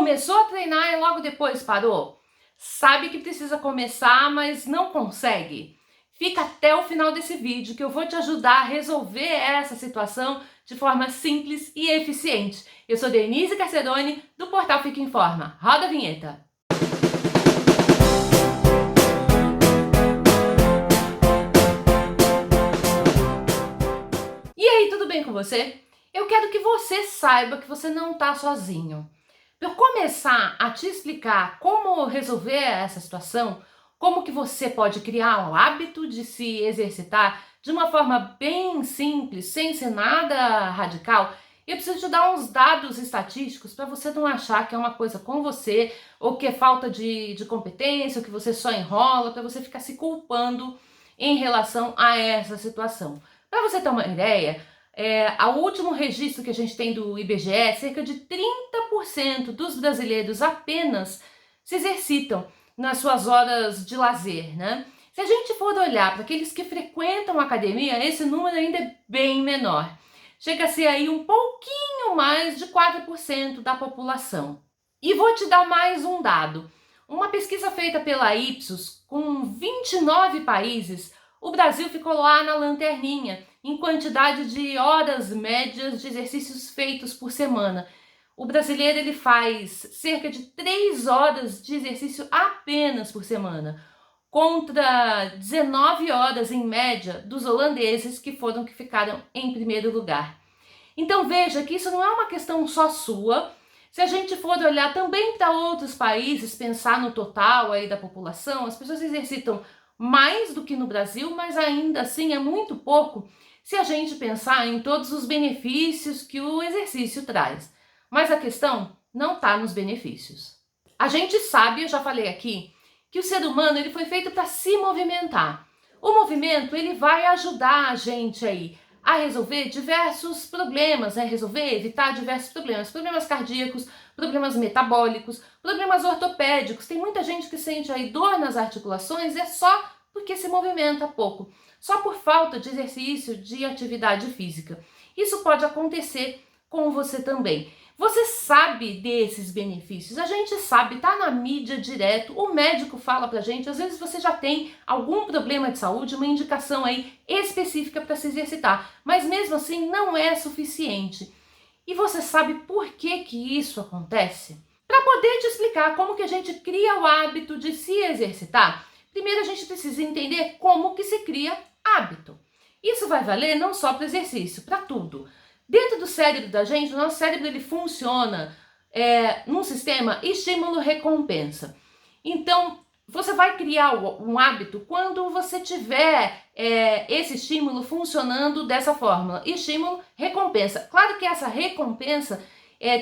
Começou a treinar e logo depois parou? Sabe que precisa começar, mas não consegue? Fica até o final desse vídeo que eu vou te ajudar a resolver essa situação de forma simples e eficiente. Eu sou Denise Carcerone, do portal Fica Informa. Roda a vinheta! E aí, tudo bem com você? Eu quero que você saiba que você não está sozinho. Para eu começar a te explicar como resolver essa situação, como que você pode criar o hábito de se exercitar de uma forma bem simples, sem ser nada radical, eu preciso te dar uns dados estatísticos para você não achar que é uma coisa com você, ou que é falta de competência, ou que você só enrola, para você ficar se culpando em relação a essa situação. Para você ter uma ideia, o último registro que a gente tem do IBGE, cerca de 30% dos brasileiros apenas se exercitam nas suas horas de lazer, né? Se a gente for olhar para aqueles que frequentam a academia, esse número ainda é bem menor. Chega a ser aí um pouquinho mais de 4% da população. E vou te dar mais um dado. Uma pesquisa feita pela Ipsos, com 29 países, o Brasil ficou lá na lanterninha em quantidade de horas médias de exercícios feitos por semana. O brasileiro ele faz cerca de 3 horas de exercício apenas por semana, contra 19 horas em média dos holandeses que ficaram em primeiro lugar. Então veja que isso não é uma questão só sua. Se a gente for olhar também para outros países, pensar no total aí da população, as pessoas exercitam mais do que no Brasil, mas ainda assim é muito pouco se a gente pensar em todos os benefícios que o exercício traz. Mas a questão não está nos benefícios. A gente sabe, eu já falei aqui, que o ser humano ele foi feito para se movimentar. O movimento ele vai ajudar a gente aí a resolver diversos problemas, evitar diversos problemas cardíacos, problemas metabólicos, problemas ortopédicos. Tem muita gente que sente aí dor nas articulações e é só porque se movimenta pouco, só por falta de exercício, de atividade física. Isso pode acontecer com você também. Você sabe desses benefícios, a gente sabe, tá na mídia direto, o médico fala pra gente, às vezes você já tem algum problema de saúde, uma indicação aí específica para se exercitar, mas mesmo assim não é suficiente. E você sabe por que isso acontece? Para poder te explicar como que a gente cria o hábito de se exercitar, primeiro a gente precisa entender como que se cria hábito. Isso vai valer não só para exercício, para tudo. Dentro do cérebro da gente, o nosso cérebro ele funciona num sistema estímulo-recompensa. Então, você vai criar um hábito quando você tiver esse estímulo funcionando dessa fórmula. Estímulo, recompensa. Claro que essa recompensa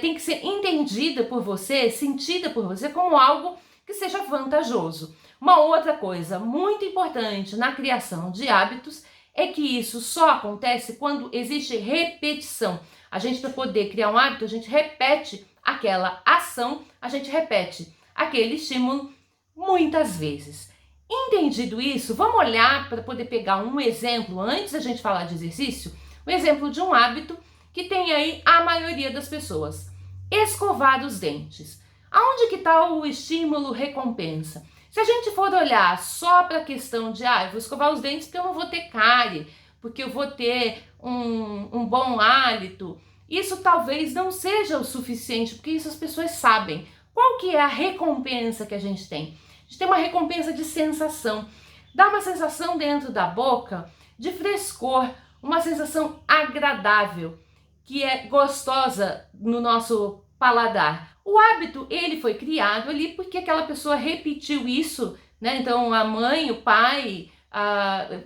tem que ser entendida por você, sentida por você como algo que seja vantajoso. Uma outra coisa muito importante na criação de hábitos é que isso só acontece quando existe repetição. A gente, para poder criar um hábito, a gente repete aquela ação, a gente repete aquele estímulo muitas vezes. Entendido isso, vamos olhar para poder pegar um exemplo, antes da gente falar de exercício, um exemplo de um hábito que tem aí a maioria das pessoas. Escovar os dentes. Aonde que está o estímulo recompensa? Se a gente for olhar só para a questão de, eu vou escovar os dentes porque eu não vou ter cárie, porque eu vou ter um bom hálito, isso talvez não seja o suficiente, porque isso as pessoas sabem. Qual que é a recompensa que a gente tem? A gente tem uma recompensa de sensação. Dá uma sensação dentro da boca de frescor, uma sensação agradável, que é gostosa no nosso paladar. O hábito, ele foi criado ali porque aquela pessoa repetiu isso, né? Então a mãe, o pai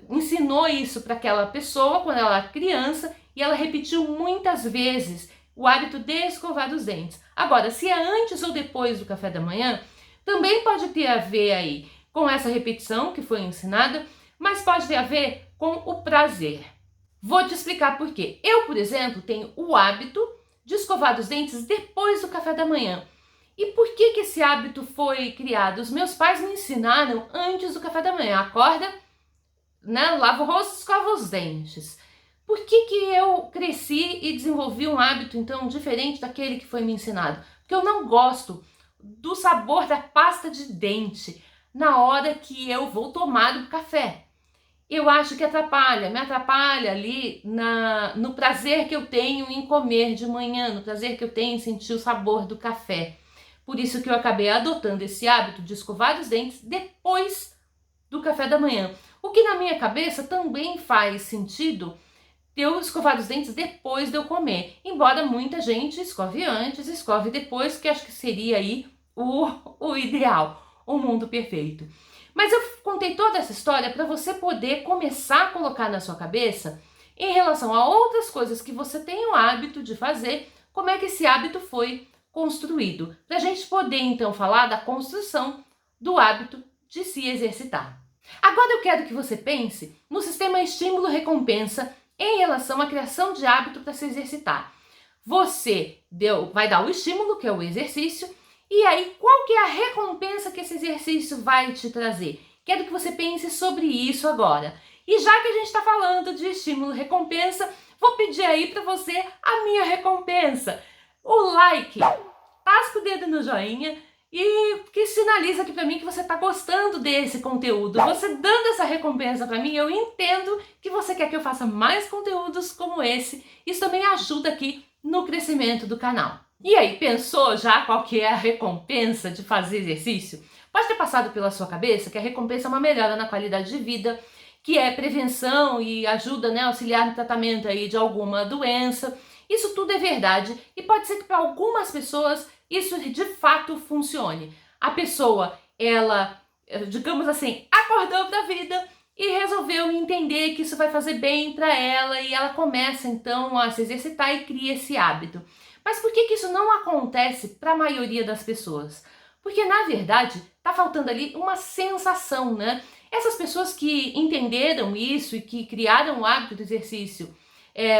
ensinou isso para aquela pessoa quando ela era criança e ela repetiu muitas vezes o hábito de escovar os dentes. Agora, se é antes ou depois do café da manhã, também pode ter a ver aí com essa repetição que foi ensinada, mas pode ter a ver com o prazer. Vou te explicar por quê. Eu, por exemplo, tenho o hábito de escovar os dentes depois do café da manhã. E por que esse hábito foi criado? Os meus pais me ensinaram antes do café da manhã. Acorda, né, lava o rosto, escova os dentes. Por que eu cresci e desenvolvi um hábito, então, diferente daquele que foi me ensinado? porque eu não gosto do sabor da pasta de dente na hora que eu vou tomar o café. Eu acho que atrapalha, me atrapalha ali no prazer que eu tenho em comer de manhã, no prazer que eu tenho em sentir o sabor do café. Por isso que eu acabei adotando esse hábito de escovar os dentes depois do café da manhã. O que na minha cabeça também faz sentido eu escovar os dentes depois de eu comer. Embora muita gente escove antes, escove depois, que acho que seria aí o ideal, o mundo perfeito. Mas eu contei toda essa história para você poder começar a colocar na sua cabeça, em relação a outras coisas que você tem o hábito de fazer, como é que esse hábito foi construído. Para a gente poder então falar da construção do hábito de se exercitar. Agora eu quero que você pense no sistema estímulo-recompensa em relação à criação de hábito para se exercitar. Você vai dar o estímulo, que é o exercício, e aí qual que é a recompensa que esse exercício vai te trazer? Quero que você pense sobre isso agora. E já que a gente está falando de estímulo-recompensa, vou pedir aí para você a minha recompensa. O like, tasca o dedo no joinha e que sinaliza aqui para mim que você está gostando desse conteúdo. Você dando essa recompensa para mim, eu entendo que você quer que eu faça mais conteúdos como esse. Isso também ajuda aqui no crescimento do canal. E aí, pensou já qual que é a recompensa de fazer exercício? Pode ter passado pela sua cabeça que a recompensa é uma melhora na qualidade de vida, que é prevenção e ajuda, né, auxiliar no tratamento aí de alguma doença. Isso tudo é verdade e pode ser que para algumas pessoas isso de fato funcione. A pessoa, ela, digamos assim, acordou para a vida e resolveu entender que isso vai fazer bem para ela e ela começa então a se exercitar e cria esse hábito. Mas por que isso não acontece para a maioria das pessoas? Porque na verdade está faltando ali uma sensação, né? Essas pessoas que entenderam isso e que criaram o hábito do exercício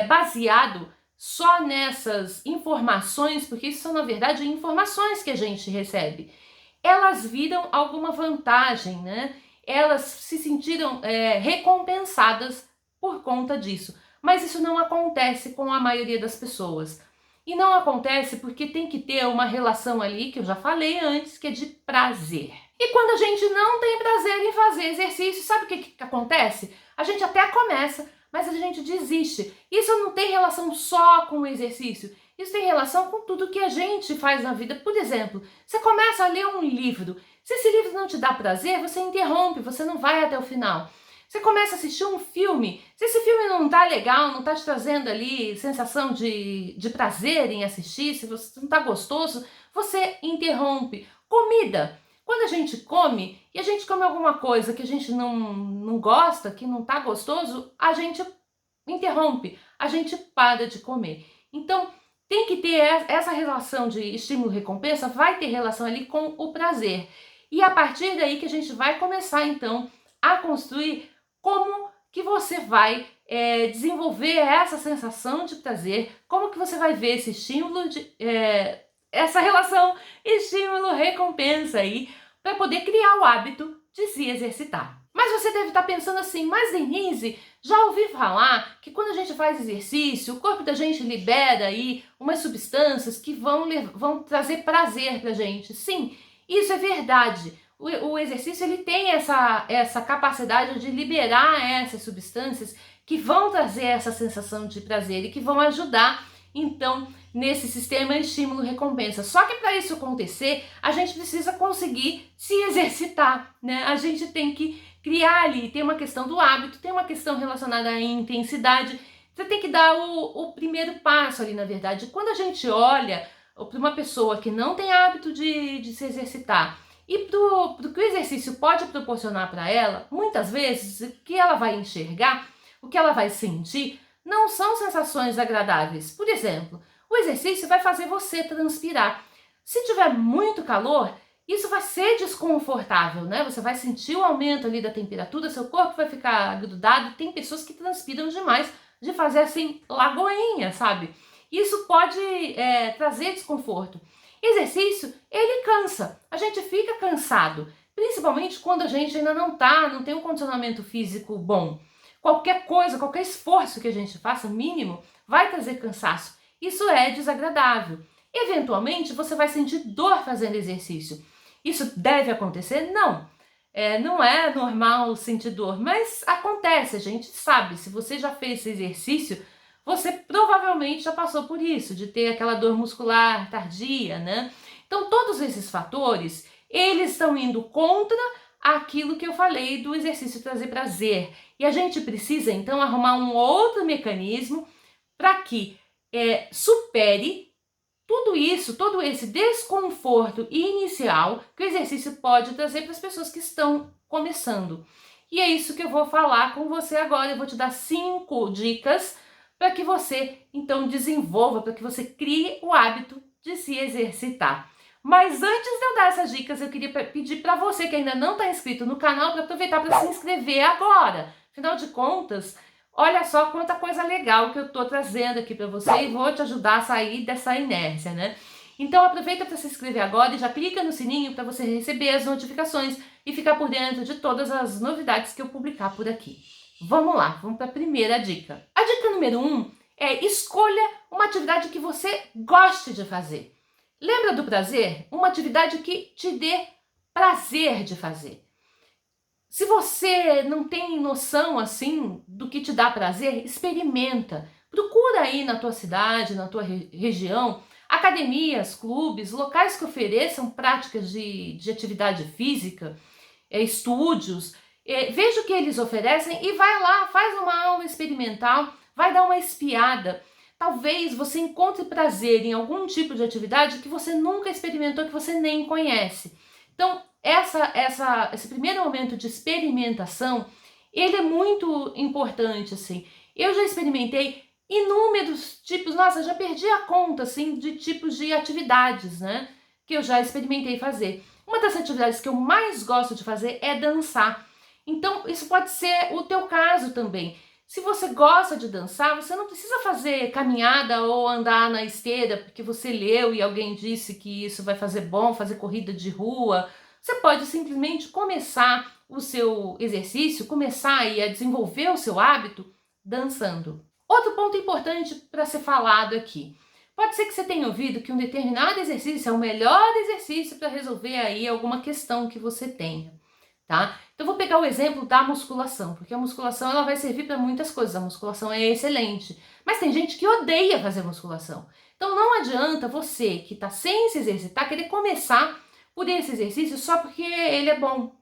baseado só nessas informações, porque isso são na verdade informações que a gente recebe, elas viram alguma vantagem, né? Elas se sentiram recompensadas por conta disso. Mas isso não acontece com a maioria das pessoas. E não acontece porque tem que ter uma relação ali, que eu já falei antes, que é de prazer. E quando a gente não tem prazer em fazer exercício, sabe o que acontece? A gente até começa, mas a gente desiste. Isso não tem relação só com o exercício. Isso tem relação com tudo que a gente faz na vida. Por exemplo, você começa a ler um livro. Se esse livro não te dá prazer, você interrompe, você não vai até o final. Você começa a assistir um filme, se esse filme não tá legal, não tá te trazendo ali sensação de prazer em assistir, se você não tá gostoso, você interrompe. Comida. Quando a gente come, e a gente come alguma coisa que a gente não gosta, que não tá gostoso, a gente interrompe, a gente para de comer. Então, tem que ter essa relação de estímulo-recompensa, vai ter relação ali com o prazer. E a partir daí que a gente vai começar, então, a construir como que você vai desenvolver essa sensação de prazer, como que você vai ver esse estímulo, essa relação estímulo-recompensa aí, para poder criar o hábito de se exercitar. Mas você deve estar pensando assim, mas Denise, já ouvi falar que quando a gente faz exercício, o corpo da gente libera aí umas substâncias que vão trazer prazer pra gente. Sim, isso é verdade. O exercício ele tem essa capacidade de liberar essas substâncias que vão trazer essa sensação de prazer e que vão ajudar, então, nesse sistema estímulo-recompensa. Só que para isso acontecer, a gente precisa conseguir se exercitar, né? A gente tem que criar ali, tem uma questão do hábito, tem uma questão relacionada à intensidade. Você tem que dar o primeiro passo ali, na verdade. Quando a gente olha para uma pessoa que não tem hábito de se exercitar, e pro que o exercício pode proporcionar para ela, muitas vezes o que ela vai enxergar, o que ela vai sentir, não são sensações agradáveis. Por exemplo, o exercício vai fazer você transpirar. Se tiver muito calor, isso vai ser desconfortável, né? Você vai sentir o aumento ali da temperatura, seu corpo vai ficar grudado. Tem pessoas que transpiram demais de fazer assim, lagoinha, sabe? Isso pode trazer desconforto. Exercício, ele cansa, a gente fica cansado, principalmente quando a gente ainda não tem um condicionamento físico bom. Qualquer coisa, qualquer esforço que a gente faça, mínimo, vai trazer cansaço. Isso é desagradável. Eventualmente, você vai sentir dor fazendo exercício. Isso deve acontecer? Não. Não é normal sentir dor, mas acontece, a gente sabe. Se você já fez esse exercício, você provavelmente já passou por isso, de ter aquela dor muscular tardia, né? Então, todos esses fatores, eles estão indo contra aquilo que eu falei do exercício trazer prazer. E a gente precisa, então, arrumar um outro mecanismo para que supere tudo isso, todo esse desconforto inicial que o exercício pode trazer para as pessoas que estão começando. E é isso que eu vou falar com você agora. Eu vou te dar 5 dicas para que você, então, desenvolva, para que você crie o hábito de se exercitar. Mas antes de eu dar essas dicas, eu queria pedir para você que ainda não está inscrito no canal, para aproveitar para se inscrever agora. Afinal de contas, olha só quanta coisa legal que eu tô trazendo aqui para você e vou te ajudar a sair dessa inércia, né? Então aproveita para se inscrever agora e já clica no sininho para você receber as notificações e ficar por dentro de todas as novidades que eu publicar por aqui. Vamos lá, vamos para a primeira dica. A dica número 1 é: escolha uma atividade que você goste de fazer. Lembra do prazer? Uma atividade que te dê prazer de fazer. Se você não tem noção assim do que te dá prazer, experimenta. Procura aí na tua cidade, na tua região, academias, clubes, locais que ofereçam práticas de atividade física, estúdios. Veja o que eles oferecem e vai lá, faz uma aula experimental, vai dar uma espiada. Talvez você encontre prazer em algum tipo de atividade que você nunca experimentou, que você nem conhece. Então, esse primeiro momento de experimentação, ele é muito importante, assim. Eu já experimentei inúmeros tipos, nossa, já perdi a conta, assim, de tipos de atividades, né, que eu já experimentei fazer. Uma das atividades que eu mais gosto de fazer é dançar. Então, isso pode ser o teu caso também. Se você gosta de dançar, você não precisa fazer caminhada ou andar na esteira porque você leu e alguém disse que isso vai fazer bom, fazer corrida de rua. Você pode simplesmente começar o seu exercício, começar aí a desenvolver o seu hábito dançando. Outro ponto importante para ser falado aqui. Pode ser que você tenha ouvido que um determinado exercício é o melhor exercício para resolver aí alguma questão que você tenha. Tá? Então vou pegar o exemplo da musculação, porque a musculação ela vai servir para muitas coisas, a musculação é excelente, mas tem gente que odeia fazer musculação. Então não adianta você que está sem se exercitar querer começar por esse exercício só porque ele é bom.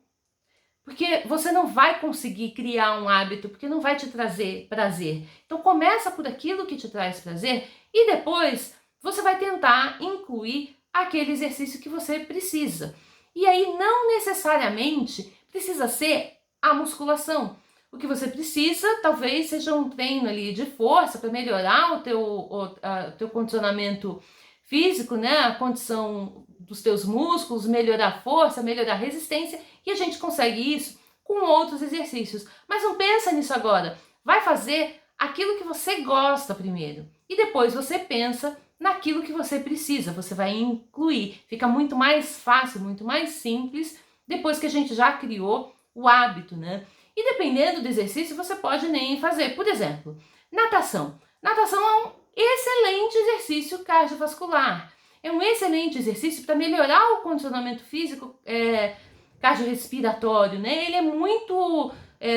Porque você não vai conseguir criar um hábito, porque não vai te trazer prazer. Então começa por aquilo que te traz prazer e depois você vai tentar incluir aquele exercício que você precisa. E aí não necessariamente precisa ser a musculação. O que você precisa talvez seja um treino ali de força para melhorar o teu condicionamento físico, né? A condição dos teus músculos, melhorar a força, melhorar a resistência, e a gente consegue isso com outros exercícios. Mas não pensa nisso agora. Vai fazer aquilo que você gosta primeiro e depois você pensa naquilo que você precisa, você vai incluir. Fica muito mais fácil, muito mais simples depois que a gente já criou o hábito, né? E dependendo do exercício, você pode nem fazer. Por exemplo, natação. Natação é um excelente exercício cardiovascular. É um excelente exercício para melhorar o condicionamento físico cardiorrespiratório, né? Ele é muito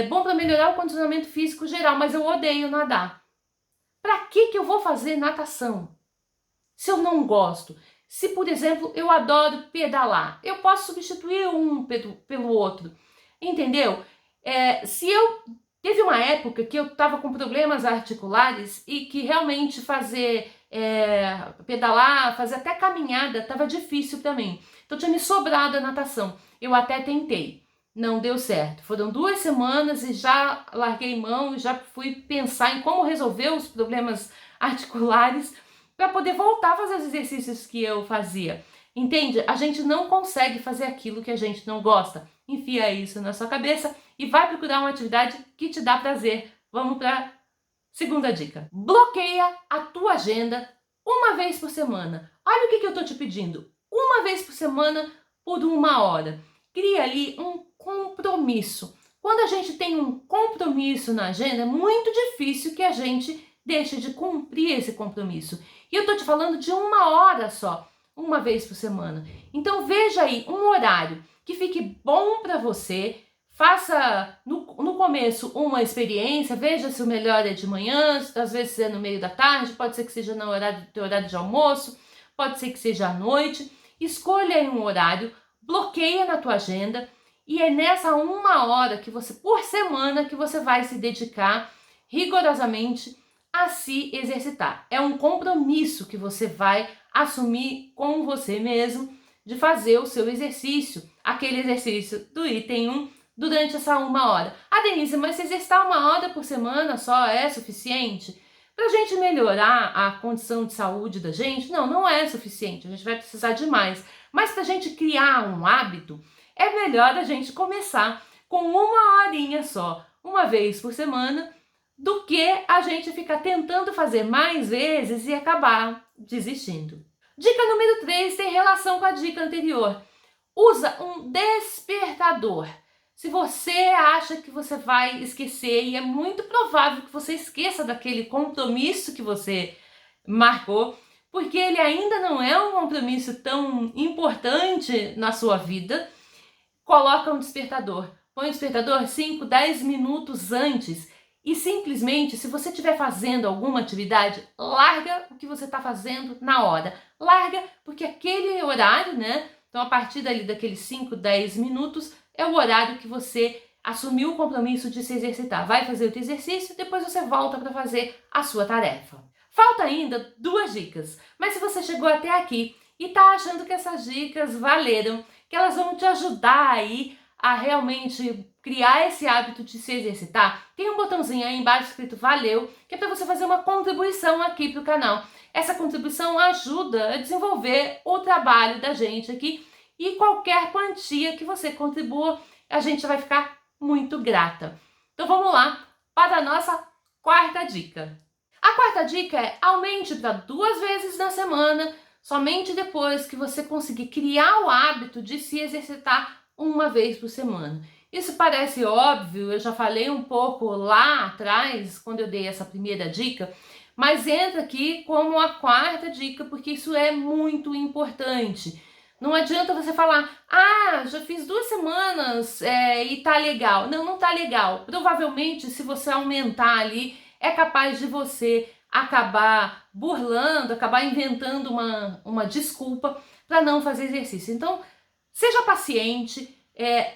bom para melhorar o condicionamento físico geral, mas eu odeio nadar. Para que eu vou fazer natação? Se eu não gosto, se, por exemplo, eu adoro pedalar, eu posso substituir um pelo outro, entendeu? Teve uma época que eu estava com problemas articulares e que realmente pedalar, fazer até caminhada, estava difícil para mim. Então tinha me sobrado a natação. Eu até tentei, não deu certo. Foram 2 semanas e já larguei mão e já fui pensar em como resolver os problemas articulares para poder voltar a fazer os exercícios que eu fazia. Entende? A gente não consegue fazer aquilo que a gente não gosta. Enfia isso na sua cabeça e vai procurar uma atividade que te dá prazer. Vamos para a segunda dica. Bloqueia a tua agenda uma vez por semana. Olha o que eu estou te pedindo. Uma vez por semana por 1 hora. Cria ali um compromisso. Quando a gente tem um compromisso na agenda, é muito difícil que a gente deixe de cumprir esse compromisso. E eu tô te falando de 1 hora só, uma vez por semana. Então veja aí um horário que fique bom para você. Faça no começo uma experiência, veja se o melhor é de manhã, às vezes é no meio da tarde, pode ser que seja no teu horário de almoço, pode ser que seja à noite. Escolha aí um horário, bloqueia na tua agenda e é nessa 1 hora que você, por semana, que você vai se dedicar rigorosamente a se exercitar. É um compromisso que você vai assumir com você mesmo de fazer o seu exercício, aquele exercício do item 1, durante essa 1 hora. Ah, Denise, mas se exercitar 1 hora por semana só é suficiente? Para a gente melhorar a condição de saúde da gente, não é suficiente, a gente vai precisar de mais. Mas para a gente criar um hábito, é melhor a gente começar com 1 horinha só, uma vez por semana, do que a gente ficar tentando fazer mais vezes e acabar desistindo. Dica número 3 tem relação com a dica anterior. Usa um despertador. Se você acha que você vai esquecer, e é muito provável que você esqueça daquele compromisso que você marcou, porque ele ainda não é um compromisso tão importante na sua vida, coloca um despertador. Põe o despertador 5, 10 minutos antes e simplesmente, se você estiver fazendo alguma atividade, larga o que você está fazendo na hora. Larga, porque aquele horário, né? Então, a partir daqueles 5, 10 minutos, é o horário que você assumiu o compromisso de se exercitar. Vai fazer o teu exercício, depois você volta para fazer a sua tarefa. Falta ainda 2 dicas, mas se você chegou até aqui e está achando que essas dicas valeram, que elas vão te ajudar aí a realmente criar esse hábito de se exercitar, tem um botãozinho aí embaixo escrito valeu, que é para você fazer uma contribuição aqui para o canal. Essa contribuição ajuda a desenvolver o trabalho da gente aqui e qualquer quantia que você contribua, a gente vai ficar muito grata. Então vamos lá para a nossa 4ª dica. A 4ª dica é aumente para 2 vezes na semana, somente depois que você conseguir criar o hábito de se exercitar 1 vez por semana. Isso parece óbvio, eu já falei um pouco lá atrás, quando eu dei essa primeira dica, mas entra aqui como a 4ª dica, porque isso é muito importante. Não adianta você falar, já fiz 2 semanas e tá legal. Não tá legal. Provavelmente, se você aumentar ali, é capaz de você acabar burlando, acabar inventando uma desculpa para não fazer exercício. Então, seja paciente,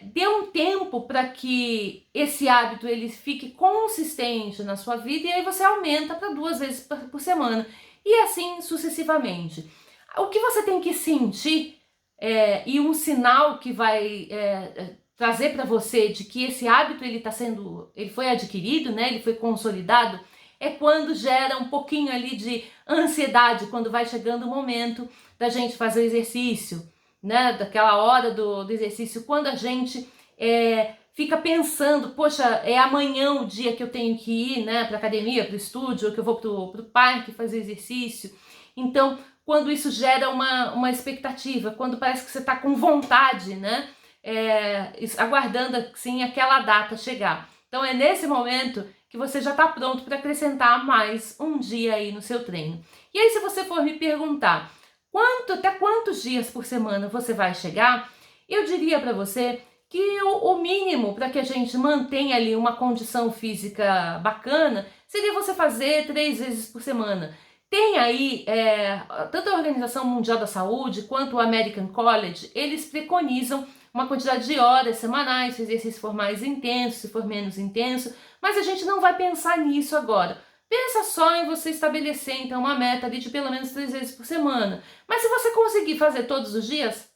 dê um tempo para que esse hábito ele fique consistente na sua vida e aí você aumenta para 2 vezes por semana e assim sucessivamente. O que você tem que sentir e um sinal que vai trazer para você de que esse hábito ele foi adquirido, né? Ele foi consolidado, é quando gera um pouquinho ali de ansiedade, quando vai chegando o momento da gente fazer o exercício, né? Daquela hora do exercício, quando a gente fica pensando, poxa, é amanhã o dia que eu tenho que ir, né, para academia, para o estúdio, ou que eu vou para o parque fazer exercício. Então, quando isso gera uma expectativa, quando parece que você está com vontade, né? Aguardando assim aquela data chegar. Então é nesse momento que você já está pronto para acrescentar mais um dia aí no seu treino. E aí, se você for me perguntar até quantos dias por semana você vai chegar, eu diria para você que o mínimo para que a gente mantenha ali uma condição física bacana seria você fazer 3 vezes por semana. Tem aí, tanto a Organização Mundial da Saúde quanto o American College, eles preconizam uma quantidade de horas semanais, se o exercício for mais intenso, se for menos intenso, mas a gente não vai pensar nisso agora. Pensa só em você estabelecer, então, uma meta ali de pelo menos 3 vezes por semana. Mas se você conseguir fazer todos os dias,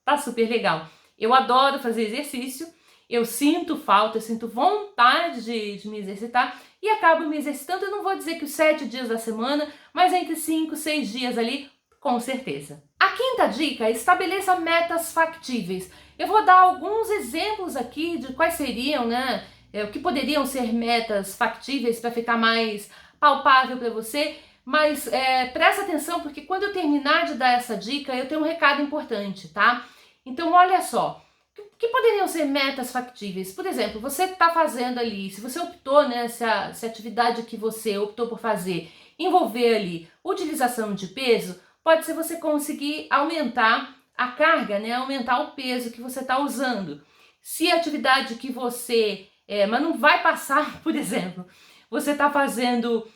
tá super legal. Eu adoro fazer exercício, eu sinto falta, eu sinto vontade de me exercitar e acabo me exercitando. Eu não vou dizer que os 7 dias da semana, mas entre 5, 6 dias ali, com certeza. A 5ª dica é estabeleça metas factíveis. Eu vou dar alguns exemplos aqui de quais seriam, né, o que poderiam ser metas factíveis para ficar mais palpável para você, mas presta atenção porque quando eu terminar de dar essa dica, eu tenho um recado importante, tá? Então, olha só, o que poderiam ser metas factíveis? Por exemplo, você está fazendo ali, se você optou, né, se a atividade que você optou por fazer envolver ali utilização de peso, pode ser você conseguir aumentar a carga, né, aumentar o peso que você está usando. Se a atividade que você, mas não vai passar, por exemplo, você está fazendo,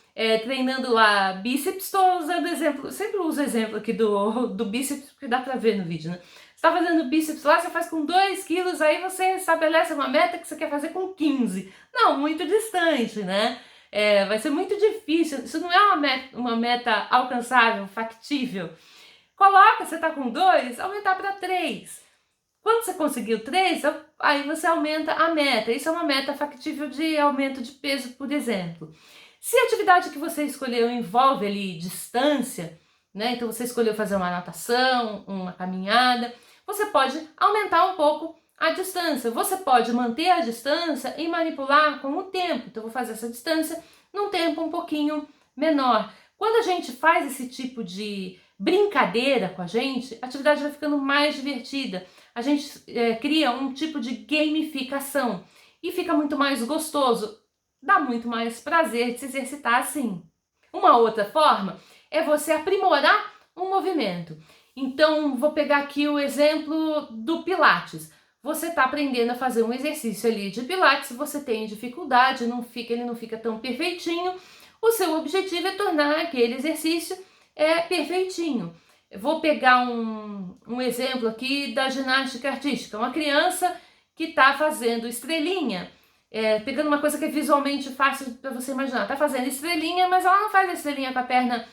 treinando lá bíceps, estou usando exemplo, sempre uso exemplo aqui do bíceps, porque dá para ver no vídeo, né? Você está fazendo bíceps lá, você faz com 2 quilos, aí você estabelece uma meta que você quer fazer com 15. Não, muito distante, né? Vai ser muito difícil, isso não é uma meta alcançável, factível. Coloca, você está com 2, aumentar para 3. Quando você conseguiu 3, aí você aumenta a meta. Isso é uma meta factível de aumento de peso, por exemplo. Se a atividade que você escolheu envolve ali distância, né? Então você escolheu fazer uma natação, uma caminhada, você pode aumentar um pouco a distância. Você pode manter a distância e manipular com o tempo. Então eu vou fazer essa distância num tempo um pouquinho menor. Quando a gente faz esse tipo de brincadeira com a atividade vai ficando mais divertida. A gente cria um tipo de gamificação e fica muito mais gostoso. Dá muito mais prazer de se exercitar assim. Uma outra forma é você aprimorar um movimento. Então, vou pegar aqui o exemplo do Pilates. Você está aprendendo a fazer um exercício ali de Pilates, você tem dificuldade, ele não fica tão perfeitinho. O seu objetivo é tornar aquele exercício perfeitinho. Eu vou pegar um exemplo aqui da ginástica artística. Uma criança que está fazendo estrelinha, pegando uma coisa que é visualmente fácil para você imaginar. Está fazendo estrelinha, mas ela não faz a estrelinha com a perna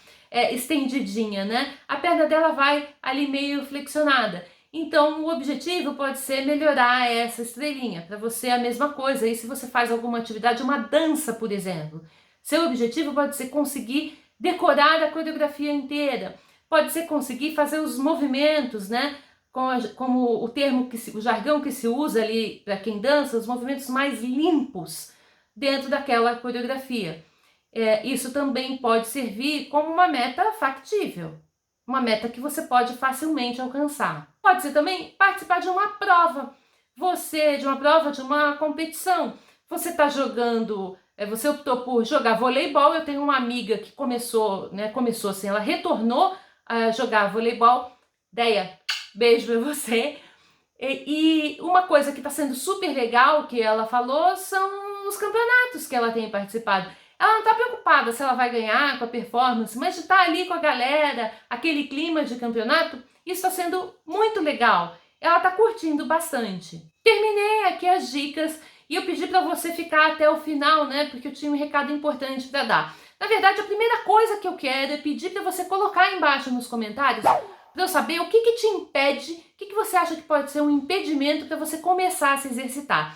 estendidinha, né? A perna dela vai ali meio flexionada. Então, o objetivo pode ser melhorar essa estrelinha. Para você é a mesma coisa. E se você faz alguma atividade, uma dança, por exemplo, seu objetivo pode ser conseguir decorar a coreografia inteira. Pode ser conseguir fazer os movimentos, né? Como o jargão que se usa ali para quem dança, os movimentos mais limpos dentro daquela coreografia. Isso também pode servir como uma meta factível, uma meta que você pode facilmente alcançar. Pode ser também participar de uma prova, de uma competição. Você está jogando, você optou por jogar voleibol. Eu tenho uma amiga que começou assim, ela retornou a jogar voleibol. Deia, beijo pra você. E uma coisa que está sendo super legal que ela falou são os campeonatos que ela tem participado. Ela não está preocupada se ela vai ganhar com a performance, mas de estar ali com a galera, aquele clima de campeonato, isso está sendo muito legal. Ela está curtindo bastante. Terminei aqui as dicas e eu pedi para você ficar até o final, né? Porque eu tinha um recado importante para dar. Na verdade, a primeira coisa que eu quero é pedir para você colocar aí embaixo nos comentários para eu saber o que te impede, o que você acha que pode ser um impedimento para você começar a se exercitar.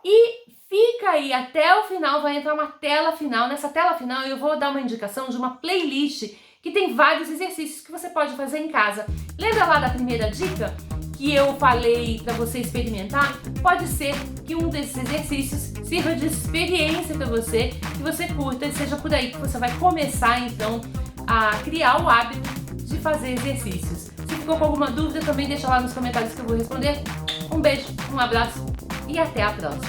E fica aí até o final, vai entrar uma tela final. Nessa tela final eu vou dar uma indicação de uma playlist que tem vários exercícios que você pode fazer em casa. Lembra lá da primeira dica que eu falei para você experimentar? Pode ser que um desses exercícios sirva de experiência para você, que você curta e seja por aí que você vai começar então a criar o hábito de fazer exercícios. Se ficou com alguma dúvida, também deixa lá nos comentários que eu vou responder. Um beijo, um abraço e até a próxima!